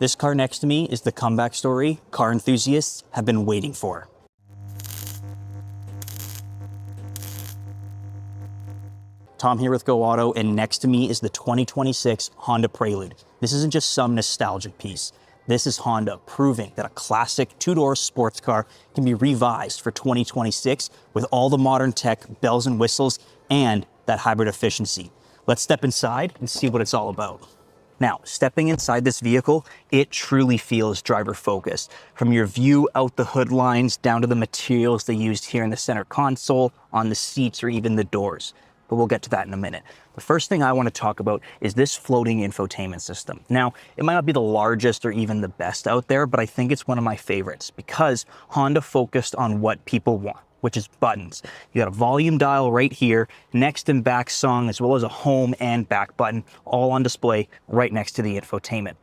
This car next to me is the comeback story car enthusiasts have been waiting for. Tom here with Go Auto, and next to me is the 2026 Honda Prelude. This isn't just some nostalgic piece. This is Honda proving that a classic two-door sports car can be revised for 2026 with all the modern tech, bells and whistles, and that hybrid efficiency. Let's step inside and see what it's all about. Now, stepping inside this vehicle, it truly feels driver focused. From your view out the hood lines down to the materials they used here in the center console, on the seats, or even the doors. But we'll get to that in a minute. The first thing I want to talk about is this floating infotainment system. Now, it might not be the largest or even the best out there, but I think it's one of my favorites because Honda focused on what people want, which is buttons. You got a volume dial right here, next and back song, as well as a home and back button, all on display right next to the infotainment.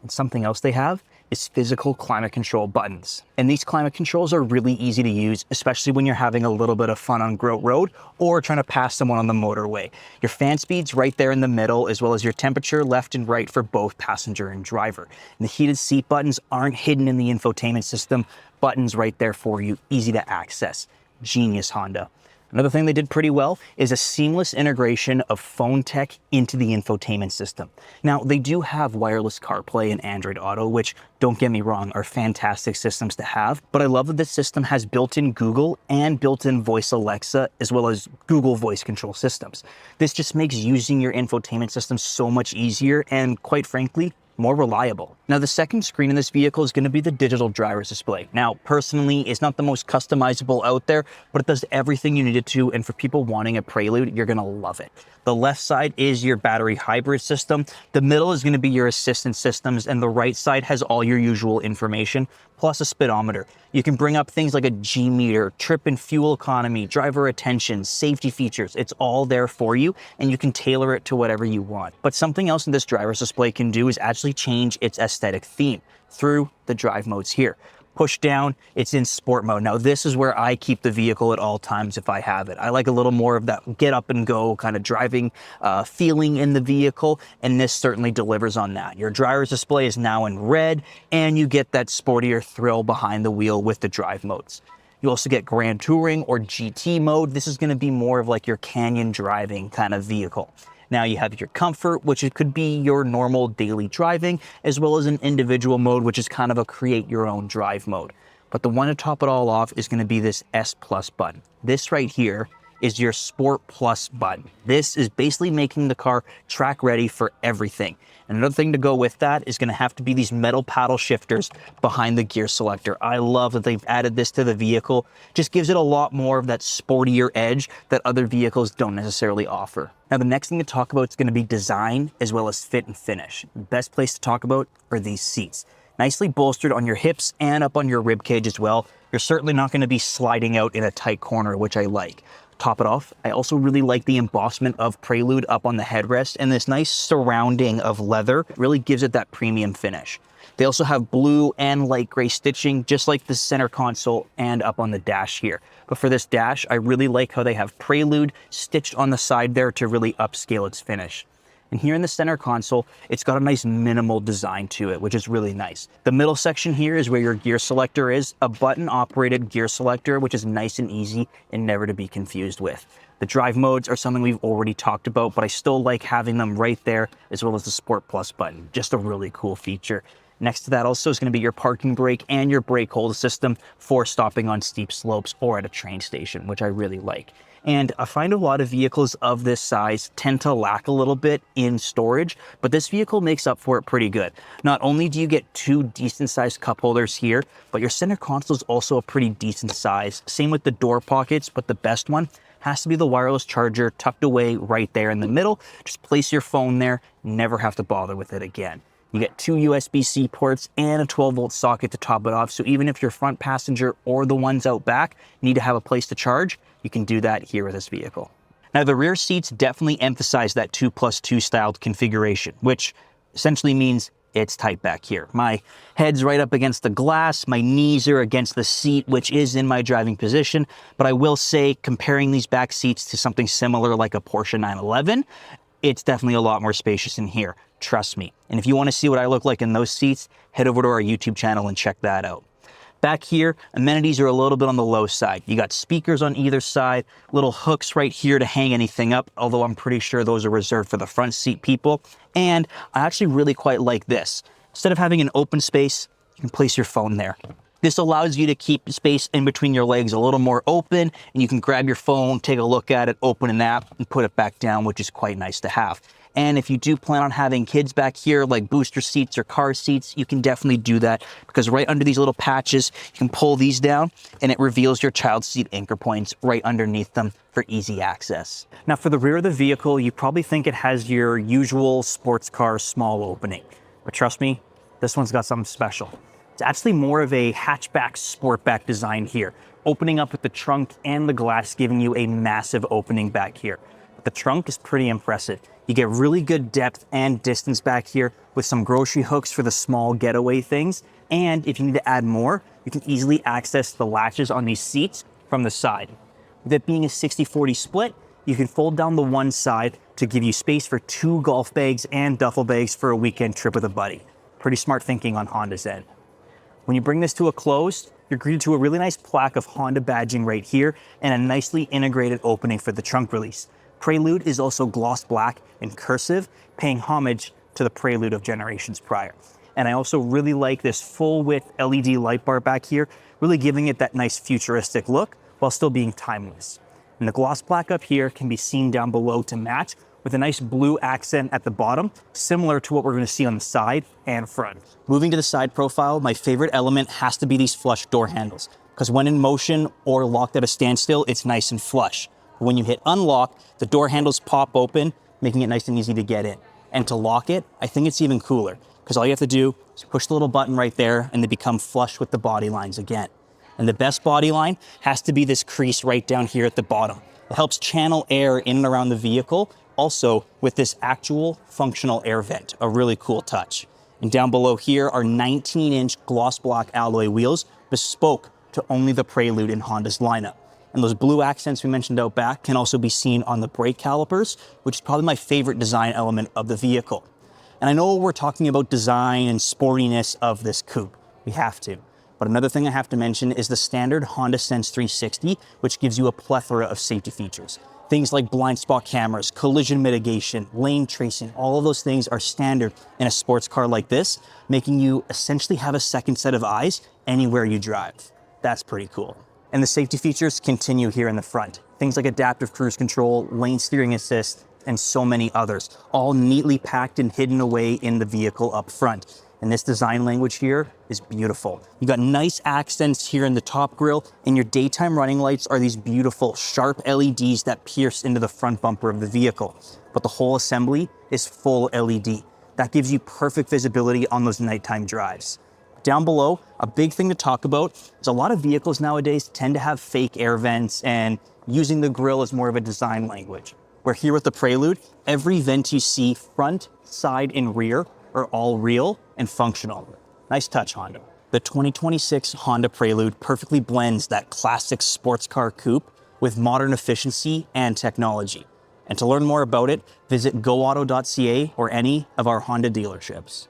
And something else they have is physical climate control buttons. And these climate controls are really easy to use, especially when you're having a little bit of fun on Groat Road or trying to pass someone on the motorway. Your fan speed's right there in the middle, as well as your temperature left and right for both passenger and driver. And the heated seat buttons aren't hidden in the infotainment system. Buttons right there for you, easy to access. Genius, Honda. Another thing they did pretty well is a seamless integration of phone tech into the infotainment system. Now, they do have wireless CarPlay and Android Auto, which, don't get me wrong, are fantastic systems to have, but I love that this system has built-in Google and built-in voice Alexa, as well as Google voice control systems. This just makes using your infotainment system so much easier and, quite frankly, more reliable. Now, the second screen in this vehicle is going to be the digital driver's display. Now, personally, it's not the most customizable out there, but it does everything you need it to, and for people wanting a Prelude, you're going to love it. The left side is your battery hybrid system, the middle is going to be your assistance systems, and the right side has all your usual information, plus a speedometer. You can bring up things like a G meter, trip and fuel economy, driver attention, safety features. It's all there for you, and you can tailor it to whatever you want. But something else in this driver's display can do is actually change its aesthetic theme through the drive modes here. Push down, it's in sport mode. Now, this is where I keep the vehicle at all times if I have it. I like a little more of that get up and go kind of driving feeling in the vehicle, and this certainly delivers on that. Your driver's display is now in red, and you get that sportier thrill behind the wheel with the drive modes. You also get Grand Touring or GT mode. This is going to be more of like your canyon driving kind of vehicle. Now you have your comfort, which it could be your normal daily driving, as well as an individual mode, which is kind of a create your own drive mode. But the one to top it all off is going to be this S Plus button. This right here is your Sport Plus button. This is basically making the car track ready for everything. And another thing to go with that is going to have to be these metal paddle shifters behind the gear selector. I love that they've added this to the vehicle. Just gives it a lot more of that sportier edge that other vehicles don't necessarily offer. Now, the next thing to talk about is going to be design as well as fit and finish. The best place to talk about are these seats. Nicely bolstered on your hips and up on your rib cage as well. You're certainly not going to be sliding out in a tight corner, which I like. Top it off, I also really like the embossment of Prelude up on the headrest, and this nice surrounding of leather really gives it that premium finish. They also have blue and light gray stitching, just like the center console and up on the dash here. But for this dash, I really like how they have Prelude stitched on the side there to really upscale its finish. And here in the center console, it's got a nice minimal design to it, which is really nice. The middle section here is where your gear selector is, a button-operated gear selector, which is nice and easy and never to be confused with. The drive modes are something we've already talked about, but I still like having them right there, as well as the Sport Plus button. Just a really cool feature. Next to that also is going to be your parking brake and your brake hold system for stopping on steep slopes or at a train station, which I really like. And I find a lot of vehicles of this size tend to lack a little bit in storage, but this vehicle makes up for it pretty good. Not only do you get two decent sized cup holders here, but your center console is also a pretty decent size. Same with the door pockets, but the best one has to be the wireless charger tucked away right there in the middle. Just place your phone there, never have to bother with it again. You get two USB-C ports and a 12-volt socket to top it off, so even if your front passenger or the ones out back need to have a place to charge, you can do that here with this vehicle. Now, the rear seats definitely emphasize that 2+2 styled configuration, which essentially means it's tight back here. My head's right up against the glass, my knees are against the seat, which is in my driving position, but I will say, comparing these back seats to something similar like a Porsche 911, it's definitely a lot more spacious in here. Trust me. And if you want to see what I look like in those seats, head over to our YouTube channel and check that out. Back here, amenities are a little bit on the low side. You got speakers on either side, little hooks right here to hang anything up, although I'm pretty sure those are reserved for the front seat people. And I actually really quite like this. Instead of having an open space, you can place your phone there. This allows you to keep space in between your legs a little more open, and you can grab your phone, take a look at it, open an app, and put it back down, which is quite nice to have. And if you do plan on having kids back here, like booster seats or car seats, you can definitely do that, because right under these little patches, you can pull these down and it reveals your child's seat anchor points right underneath them for easy access. Now for the rear of the vehicle, you probably think it has your usual sports car small opening, but trust me, this one's got something special. It's actually more of a hatchback sportback design here, opening up with the trunk and the glass, giving you a massive opening back here. But the trunk is pretty impressive. You get really good depth and distance back here with some grocery hooks for the small getaway things. And if you need to add more, you can easily access the latches on these seats from the side. With it being a 60-40 split, you can fold down the one side to give you space for 2 golf bags and duffel bags for a weekend trip with a buddy. Pretty smart thinking on Honda's end. When you bring this to a close, you're greeted to a really nice plaque of Honda badging right here and a nicely integrated opening for the trunk release. Prelude is also gloss black and cursive, paying homage to the Prelude of generations prior. And I also really like this full width LED light bar back here, really giving it that nice futuristic look while still being timeless. And the gloss black up here can be seen down below to match, with a nice blue accent at the bottom, similar to what we're going to see on the side and front. Moving to the side profile, my favorite element has to be these flush door handles, because when in motion or locked at a standstill, it's nice and flush. But when you hit unlock, the door handles pop open, making it nice and easy to get in. And to lock it, I think it's even cooler, because all you have to do is push the little button right there and they become flush with the body lines again. And the best body line has to be this crease right down here at the bottom. It helps channel air in and around the vehicle, also with this actual functional air vent, a really cool touch. And down below here are 19-inch gloss black alloy wheels, bespoke to only the Prelude in Honda's lineup. And those blue accents we mentioned out back can also be seen on the brake calipers, which is probably my favorite design element of the vehicle. And I know we're talking about design and sportiness of this coupe. We have to. But another thing I have to mention is the standard Honda Sense 360, which gives you a plethora of safety features. Things like blind spot cameras, collision mitigation, lane tracing, all of those things are standard in a sports car like this, making you essentially have a second set of eyes anywhere you drive. That's pretty cool. And the safety features continue here in the front. Things like adaptive cruise control, lane steering assist, and so many others, all neatly packed and hidden away in the vehicle up front. And this design language here is beautiful. You got nice accents here in the top grille, and your daytime running lights are these beautiful sharp LEDs that pierce into the front bumper of the vehicle. But the whole assembly is full LED. That gives you perfect visibility on those nighttime drives. Down below, a big thing to talk about is a lot of vehicles nowadays tend to have fake air vents and using the grille as more of a design language. Where here with the Prelude, every vent you see front, side, and rear are all real and functional. Nice touch, Honda. The 2026 Honda Prelude perfectly blends that classic sports car coupe with modern efficiency and technology. And to learn more about it, visit goauto.ca or any of our Honda dealerships.